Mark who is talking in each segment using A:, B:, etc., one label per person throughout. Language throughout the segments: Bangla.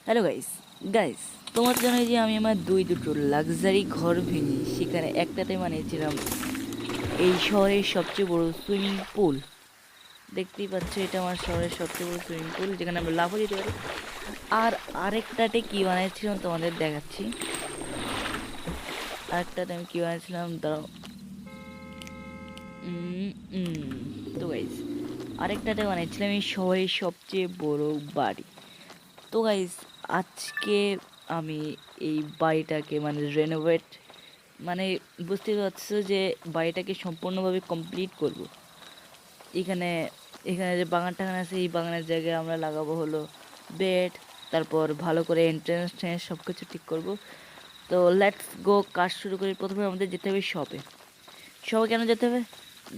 A: হ্যালো গাইস গাইস তোমার জন্য যে আমি আমার দুটো লাক্সারি ঘর ভেঙে সেখানে একটাতে বানিয়েছিলাম এই শহরের সবচেয়ে বড় সুইমিং পুল। দেখতেই পাচ্ছ, এটা আমার শহরের সবচেয়ে বড় সুইমিং পুল, যেখানে আমরা লাফও দিতে পারি। আর আরেকটাতে কি বানিয়েছিলাম তোমাদের দেখাচ্ছি। আরেকটাতে আমি কি বানিয়েছিলাম দাঁড়াও। উম, উম, তো গাইস আরেকটাতে বানিয়েছিলাম এই শহরের সবচেয়ে বড় বাড়ি। তো গাইস আজকে আমি এই বাড়িটাকে মানে রেনোভেট, মানে বুঝতে পারছো যে বাড়িটাকে সম্পূর্ণভাবে কমপ্লিট করব। এখানে এখানে যে বাগান টাগান আছে, এই বাগানের জায়গায় আমরা লাগাবো হলো বেড, তারপর ভালো করে এন্ট্রেন্স টেন্স সব কিছু ঠিক করব। তো লেটস গো, কাজ শুরু করি। প্রথমে আমাদের যেতে হবে শপে। শপে কেন যেতে হবে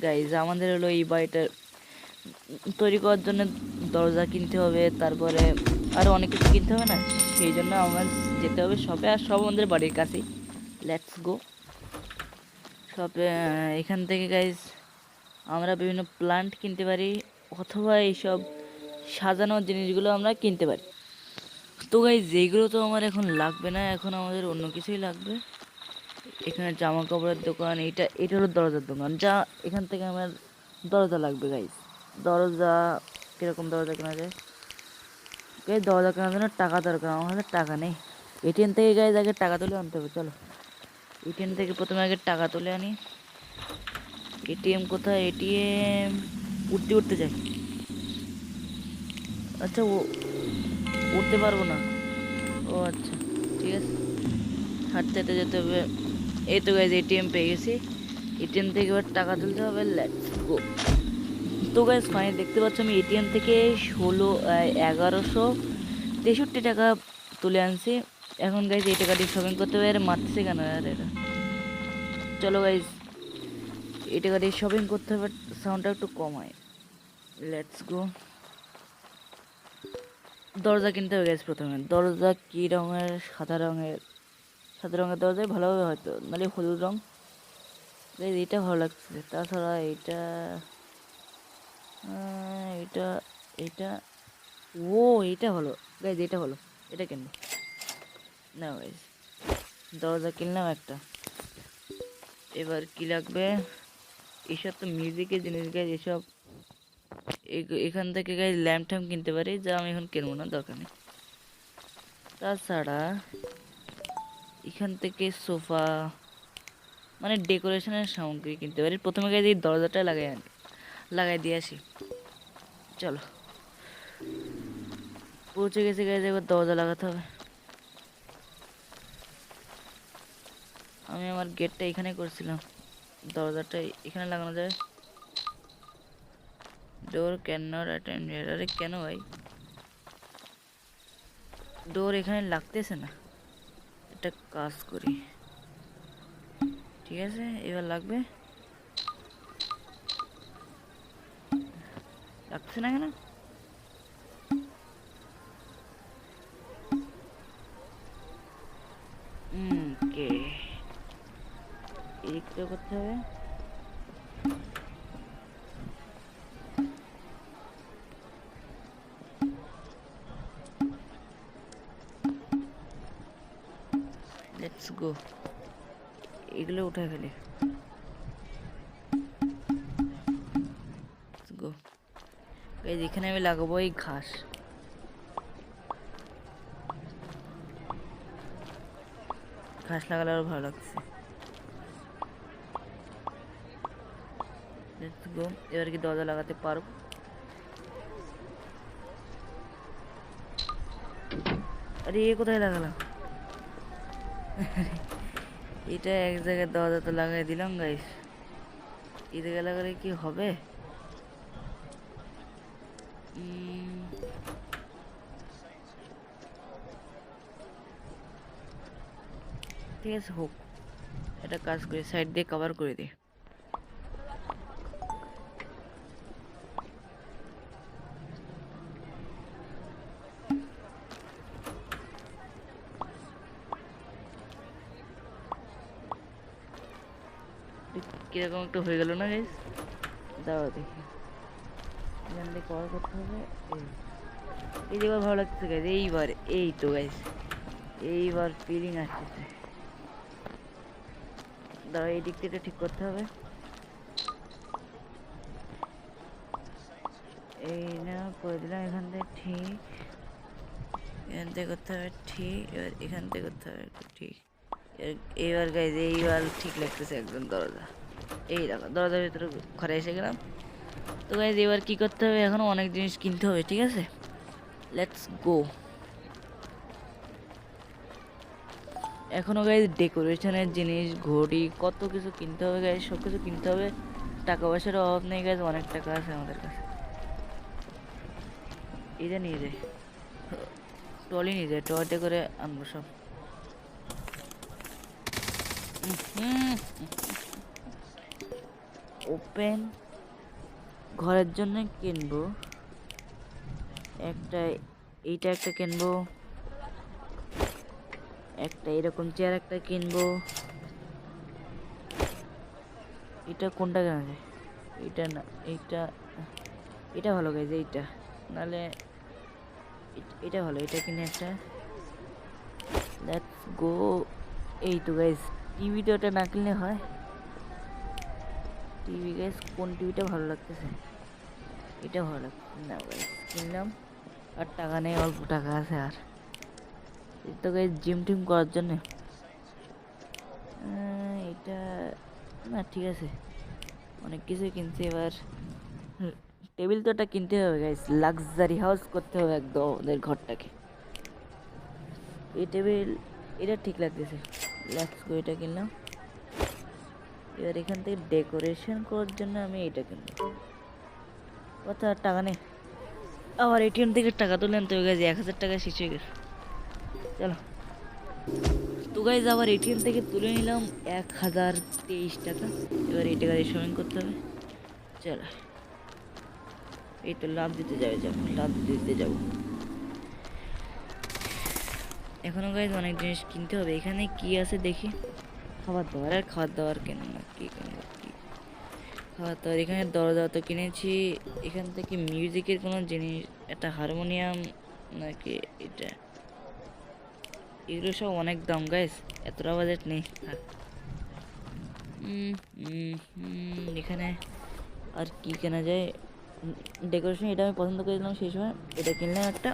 A: গাইজ? আমাদের হলো এই বাড়িটা তৈরি করার জন্য দরজা কিনতে হবে, তারপরে আরও অনেক কিছু কিনতে হবে না? সেই জন্য আমার যেতে হবে শপে, আর সব আমাদের বাড়ির কাছেই। লেটস গো শপে। এখান থেকে গাইজ আমরা বিভিন্ন প্লান্ট কিনতে পারি, অথবা এইসব সাজানোর জিনিসগুলো আমরা কিনতে পারি। তো গাইজ যেগুলো তো আমার এখন লাগবে না, এখন আমাদের অন্য কিছুই লাগবে। এখানে জামা কাপড়ের দোকান, এটা হলো দরজার দোকান, যা এখান থেকে আমার দরজা লাগবে গাইজ। দরজা কীরকম দরজা কেনা যায়? গাইজ দরজা কেনার জন্য টাকা দরকার, আমার হাতে টাকা নেই। এটিএম থেকে গাইজ আগে টাকা তুলে আনতে হবে, চলো। এটিএম থেকে প্রথমে আগে টাকা তুলে আনি। এটিএম কোথায়? এটিএম উঠতে উঠতে যাই। আচ্ছা, উঠতে পারবো না। ও আচ্ছা, ঠিক আছে, হাঁটতে হাঁটতে যেতে হবে। এই তো গাইজ এটিএম পেয়ে গেছি। এটিএম থেকে এবার টাকা তুলতে হবে, লেটস গো। তো গাইজ ফাইনালি দেখতে পাচ্ছ আমি এটিএম থেকে 1163 টাকা তুলে আনছি। এখন গাইজ এই টাকা দিয়ে শপিং করতে হবে। আর মারতেছে কেন আর এরা? চলো গাইজ, এই টাকা দিয়ে শপিং করতে হবে, সাউন্ডটা একটু কমায়। Let's go. দরজা কিনতে হবে গাইজ। প্রথমে দরজা কী রঙের? সাদা রঙের। সাদা রঙের দরজায় ভালো হবে হয়তো, নাহলে হলুদ রঙ। গাইজ এইটা ভালো লাগছে, তাছাড়া এইটা এটা এটা ও এইটা ভালো গাইজ, এটা ভালো, এটা কিনবো না গাইজ। দরজা কিনলাম একটা। এবার কি লাগবে? এসব তো মিউজিকের জিনিস গাইজ, এসব এখান থেকে গাইজ ল্যাম্প ট্যাম্প কিনতে পারি, যা আমি এখন কিনবো না, দরকার নেই। তাছাড়া এখান থেকে সোফা, মানে ডেকোরেশনের সামগ্রী কিনতে পারি। প্রথমে গাইজ এই দরজাটা লাগাই দিয়ে আসি, চলো। পৌঁছে গেছে গাইজ, এবার দরজা লাগাতে হবে। আমি আমার গেটটা এখানে করছিলাম, দরজাটা এখানে লাগানো যায়। ডোর ক্যান নট অ্যাটেন্ড। আরে কেন ভাই, ডোর এখানে লাগতেছে না। একটা কাজ করি, ঠিক আছে, এবার লাগবে। লাগছে না কেন? কে এদিকটা করতে হবে। লেটস গো, এগুলো উঠে ফেলি। গো গাইজ, এখানে আমি লাগাবো এই ঘাস। ঘাস লাগালে আরো ভালো লাগছে। লেটস গো, এবার কি দরজা লাগাতে পারবো? আরে এ কোথায় লাগালাম? এটা এক জায়গায় দরজা তো লাগাই দিলাম গাইস, এই জায়গায় লাগালে কি হবে? ঠিক আছে, হোক। এটা কাজ করি, সাইড দিয়ে কভার করে দিই। কিরকম একটু হয়ে গেল না গাইস? দাঁড়াও দেখি, এখান দিয়ে কভার করতে হবে। এই এই যে এবার ভালো লাগছে গাইজ, এইবার এই তো গাইজ, এইবার ফিলিং আসছে। দাঁড়া, এই দিক থেকে ঠিক করতে হবে। এই না করে দিলাম, এখান থেকে ঠিক, এখান থেকে করতে হবে ঠিক, এবার এখান থেকে করতে হবে ঠিক। এইবার গাইজ, এইবার ঠিক লাগতেছে একদম দরজা। এই দেখো দরজার ভিতরে ঘরে এসে গেলাম। তো গাইজ এবার কি করতে হবে, এখনো অনেক জিনিস কিনতে হবে, ঠিক আছে, লেটস গো। এখনো গাইজ ডেকোরেশনের জিনিস, ঘড়ি, কত কিছু কিনতে হবে গাইজ, সব কিছু কিনতে হবে। টাকা পয়সার অভাব নেই গাইজ, অনেক টাকা আছে আমাদের কাছে। এটা নিয়ে যায়, ট্রলি নিয়ে যায়, ট্রলিতে করে আনবো সব। ওপেন, ঘরের জন্য কিনবো একটা, এইটা একটা কিনবো, একটা এরকম চেয়ার একটা কিনবো। এটা কোনটা কেনা যায়, এটা না, এইটা, এটা ভালো গাইজ, এইটা নাহলে এটা ভালো, এটা কিনে একটা, লেটস গো। এই তো গাইজ, টিভিটা ওটা না কিনলে হয়। টিভি গাইজ, কোন টিভিটা ভালো লাগতেছে, এটা ভালো লাগছে না গাইজ, কিনলাম। আর টাকা নেই, অল্প টাকা আছে। আর এই তো গাইজ জিম টিম করার জন্য এটা না, ঠিক আছে, অনেক কিছু কিনছি। এবার টেবিল তো একটা কিনতে হবে গাইজ, লাক্সারি হাউস করতে হবে একদম ওদের ঘরটাকে। এই টেবিল, এটা ঠিক লাগতেছে, লেটস গো, এটা কিনলাম। এবার এখান থেকে ডেকোরেশন করার জন্য আমি এটা কিনবো। কত, আর টাকা নেই, আবার এটিএম থেকে টাকা তুলে আনতে হবে গাইজ, 1000 টাকা শেষ হয়ে গেছে। চলো, তো গাইজ আবার এটিএম থেকে তুলে নিলাম 1023 টাকা। এবার এই টাকা দিয়ে শপিং করতে হবে। চলো, এই তো লাভ দিতে যাবে, লাভ দিতে যাবো। এখনো গাইজ অনেক জিনিস কিনতে হবে। এখানে কি আছে দেখি, খাবার দাবার, আর খাবার দাবার কেন না, কি কিনবো, কি খাবার দাবার। এখানে দরজা তো কিনেছি। এখান থেকে মিউজিকের কোনো জিনিস, একটা হারমোনিয়াম নাকি এটা, এগুলো সব অনেক দাম গাইজ, এতটা বাজেট নেই, থাক। এখানে আর কি কেনা যায়, ডেকোরেশন এটা আমি পছন্দ করেছিলাম সেই সময়, এটা কিনলাম একটা।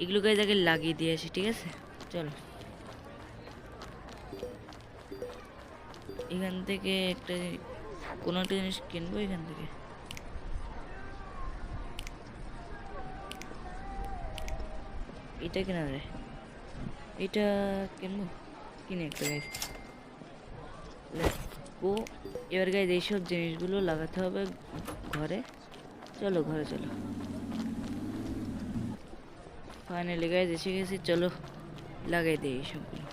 A: এগুলো গাইজ আগে লাগিয়ে দিয়ে আসি, ঠিক আছে, চলো। এখান থেকে একটা কোনো একটা জিনিস কিনবো, এখান থেকে এটা কেনা যায়, এটা কিনবো, কিনে একটা গাইজ, লেটস গো। এবার গাইজ এইসব জিনিসগুলো লাগাতে হবে ঘরে, চলো ঘরে চলো। ফাইনালি গাইজ এসে গেছি, চলো লাগাই দিই এইসবগুলো,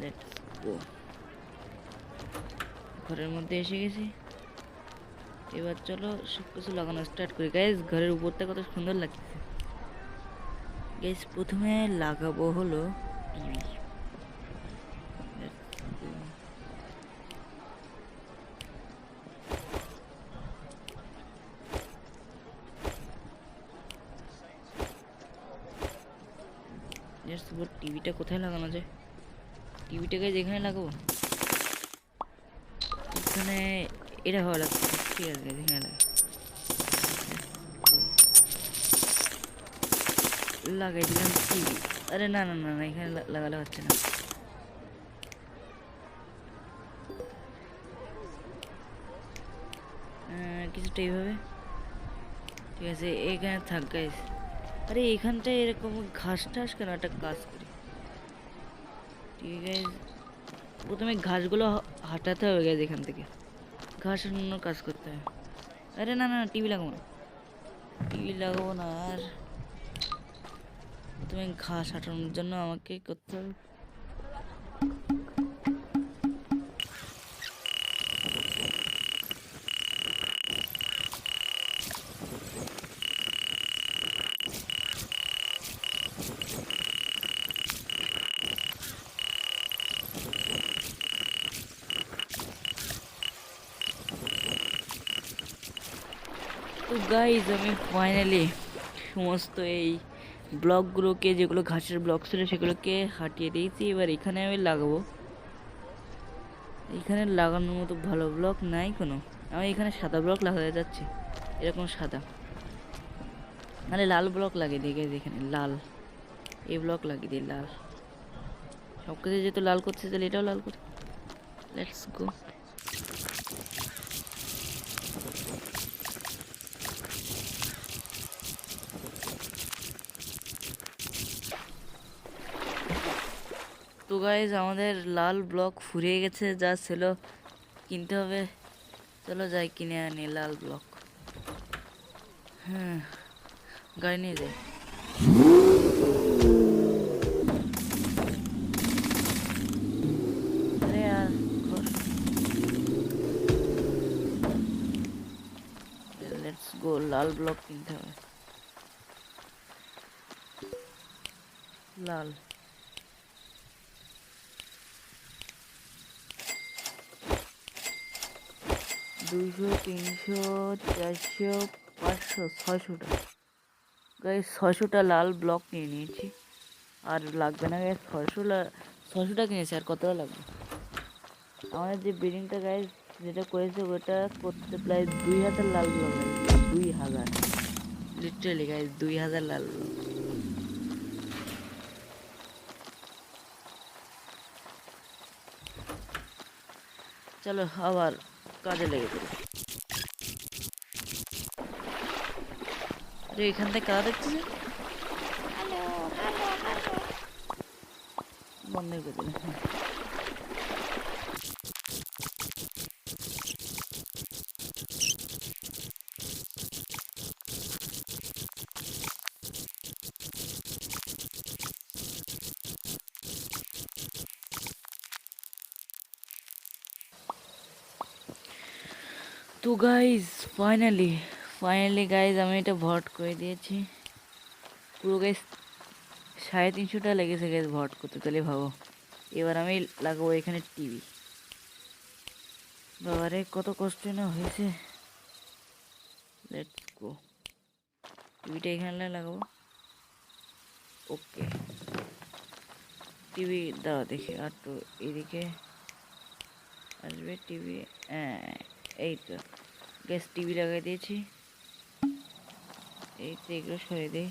A: লেটস গো। ঘরের মধ্যে এসে গেছি, এবার চলো সব কিছু লাগানো স্টার্ট করি গাইজ। ঘরের উপরটা কত সুন্দর লাগতেছে গাইজ। প্রথমে লাগাবো হলো টিভি, টিভিটা কোথায় লাগানো যায়, টিভিটাকে যেখানে লাগাবো এখানে, এটা ভালো লাগছে, ঠিক আছে এখানে লাগাই দিলাম টিভি। আরে না না না না, এখানে লাগালে হচ্ছে না, কিছুটা এইভাবে, ঠিক আছে, এখানে থাক গাইস। আরে এখানটায় এরকম ঘাস টাস কেন, একটা কাজ করি, ঠিক আছে, প্রথমে ঘাসগুলো হাঁটাতে হবে গাইস, এখান থেকে ঘাস হাঁটানোর কাজ করতে হবে। আরে না না, টিভি লাগাবো না, টিভি লাগাবো না। আর প্রথমে ঘাস হাঁটানোর জন্য আমাকে করতে হবে, তো গাইজ আমি ফাইনালি সমস্ত এই ব্লকগুলোকে, যেগুলো ঘাসের ব্লক ছিল সেগুলোকে হাটিয়ে দিয়েছি। এবার এখানে আমি লাগাবো। এখানে লাগানোর মতো ভালো ব্লক নাই কোনো। আমি এখানে সাদা ব্লক লাগাতে যাচ্ছি, এরকম সাদা, মানে লাল ব্লক লাগিয়ে দিই গাইজ। এখানে লাল এই ব্লক লাগিয়ে দিই, লাল। সব কিছু যেহেতু লাল করছে তাহলে এটাও লাল করি। Let's go. তো গাইজ আমাদের লাল ব্লক ফুরিয়ে গেছে, যা ছিল কিনতে হবে। চলো যাই কিনে আনি লাল ব্লক। হ্যাঁ, গাড়ি নিয়ে যাই। আরে यार লেটস গো, লাল ব্লক কিনতে হবে। লাল 200 300 400 500 600টা গাইস, 600টা লাল ব্লক নিয়ে নিয়েছি। আর লাগবে না গাইস, 600টা কিনেছি, আর কতটা লাগবে। আমাদের যে বিল্ডিংটা গাইস যেটা করেছে ওটা করতে প্রায় 2000 লাল ব্লক লাগে। 2000, লিটারালি গাইস 2000 লাল ব্লক। চলো আবার কাজে লেগে পড়ি। আরে এখান থেকে কারা দেখতেছে? বন্ধ করে দিলে। তো গাইজ ফাইনালি গাইজ আমি এটা ভর্ট করে দিয়েছি পুরো গাইজ। 350টা লেগেছে গাইজ ভর্ট করতে, তাহলে ভাবো। এবার আমি লাগাবো এখানে টিভি। বাবারে কত কষ্ট না হয়েছে। লেটস গো, টিভিটা এখানে লাগাবো। ওকে, টিভি দাও দেখি, আর তো এদিকে আসবে টিভি। এই তো গ্যাস টিভি লাগাই দিয়েছি। এই তো এগুলো সরিয়ে দিই।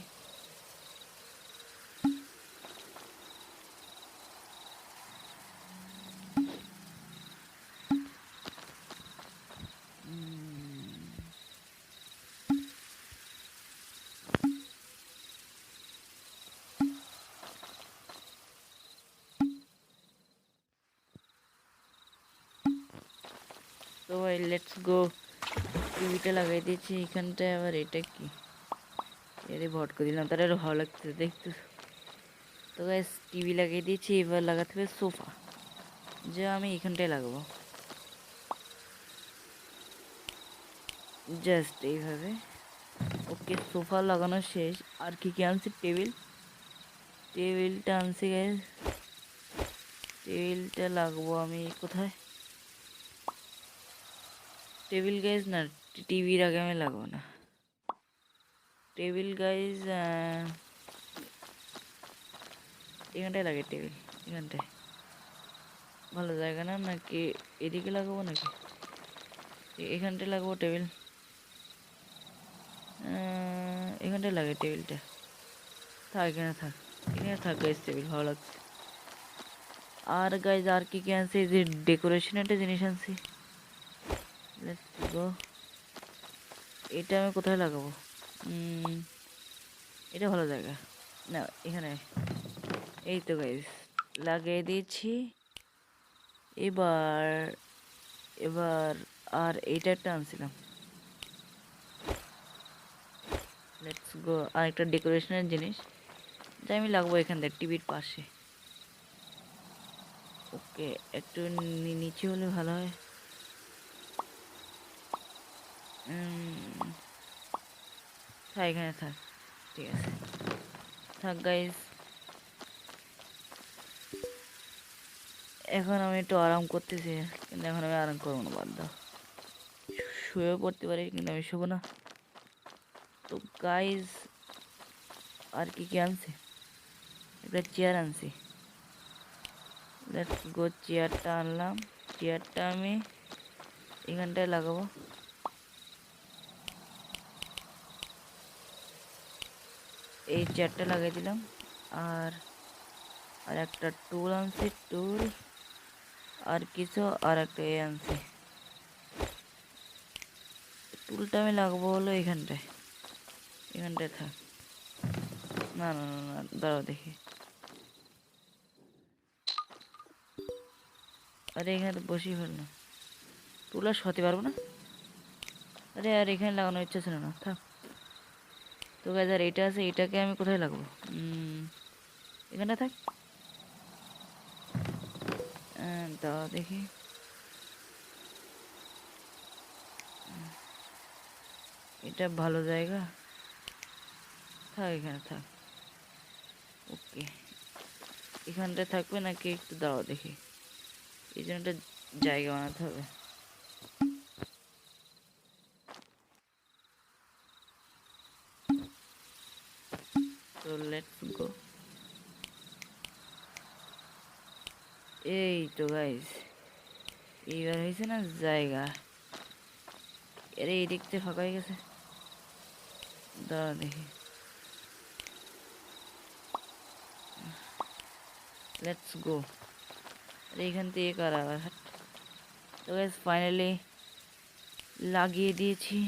A: তো ভাই লেটস গো, টিভিটা লাগাই দিয়েছি এখানটায়। আবার এটা কি, এরে ভট করে দিলাম, তার আরো ভালো লাগছে দেখতে। তো গাইস টিভি লাগিয়ে দিয়েছি, এবার লাগাতে হবে সোফা, যে আমি এখানটায় লাগাবো। জাস্ট এইভাবে। ওকে, সোফা লাগানো শেষ। আর কি কি আনছি? টেবিলটা আনছি গাইস। টেবিলটা লাগবো আমি কোথায়? টেবিল গাইজ না, টিভির আগে আমি লাগবো না। টেবিল গাইজ এখানটায় লাগে টেবিল, এখানটায় ভালো জায়গা না, নাকি এদিকে লাগাবো, নাকি এখানটায় লাগবো টেবিল? এখানটায় লাগে টেবিলটা। থাক এখানে থাক, এখানে থাক গাইজ, টেবিল ভালো লাগছে। আর গাইজ আর কি কি আনছি? যে ডেকোরেশন একটা জিনিস আনছি। লেটস গো, এটা আমি কোথায় লাগাবো? এটা ভালো জায়গা না, এখানে। এই তো গাইজ লাগিয়ে দিয়েছি। এবার এবার আর এইটা একটা আনছিলাম। লেটস গো, আর একটা ডেকোরেশনের জিনিস যা আমি লাগবো এখান থেকে টিভির পাশে। ওকে, একটু নিচে হলে ভালো হয়। থাক এখানে থাক, ঠিক আছে থাক গাইজ। এখন আমি একটু আরাম করতেছি, কিন্তু এখন আমি আরাম করবো না, বাদ দাও। শুয়ে পড়তে পারি কিন্তু আমি শুবো না। তো গাইজ আর কি কি আনছি, একটা চেয়ার আনছি। লেটস গো, চেয়ারটা আনলাম। চেয়ারটা আমি এখানটায় লাগাবো। এই চেয়ারটা লাগাই দিলাম। আর আর একটা টুল আনছি, টুল আর কিছু, আর একটা এ আনছি। টুলটা আমি লাগাবো হলো এখানটায়, এখানটায় থাক। না না না না, দাঁড়াও দেখি। আরে এখানে তো বসেই ফেললাম, টুল আর সতে পারবো না। আরে আর এখানে লাগানোর ইচ্ছা ছিল না, থাক। তো গাইজ আর এটা আছে, এটাকে আমি কোথায় লাগাবো? এখানটা থাক। দাঁড়াও দেখি। এটা ভালো জায়গা, থাক এখানে থাক। ওকে, এখানটায় থাকবে নাকি একটু দাঁড়াও দেখি। এই জন্য একটা জায়গা বানাতে হবে। তো লেটস গো। এই তো গাইস, এইবার হয়েছে না জায়গা। আরে এই দিকতে ফাঁকা হয়ে গেছে, দাঁড়া দেখি। Let's go. আরে এখান থেকে কার আবার হাট। তো গাইস ফাইনালি লাগিয়ে দিয়েছি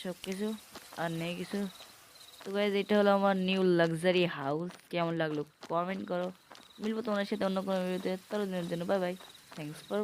A: সব কিছু, আর নেই কিছু। তো গাইস এটা হলো আমার নিউ লাক্সারি হাউস। কেমন লাগলো কমেন্ট করো। মিলবো তোমার সাথে অন্য কোনো ভিডিওতে, ততদিনের জন্য বাই বাই। Thanks for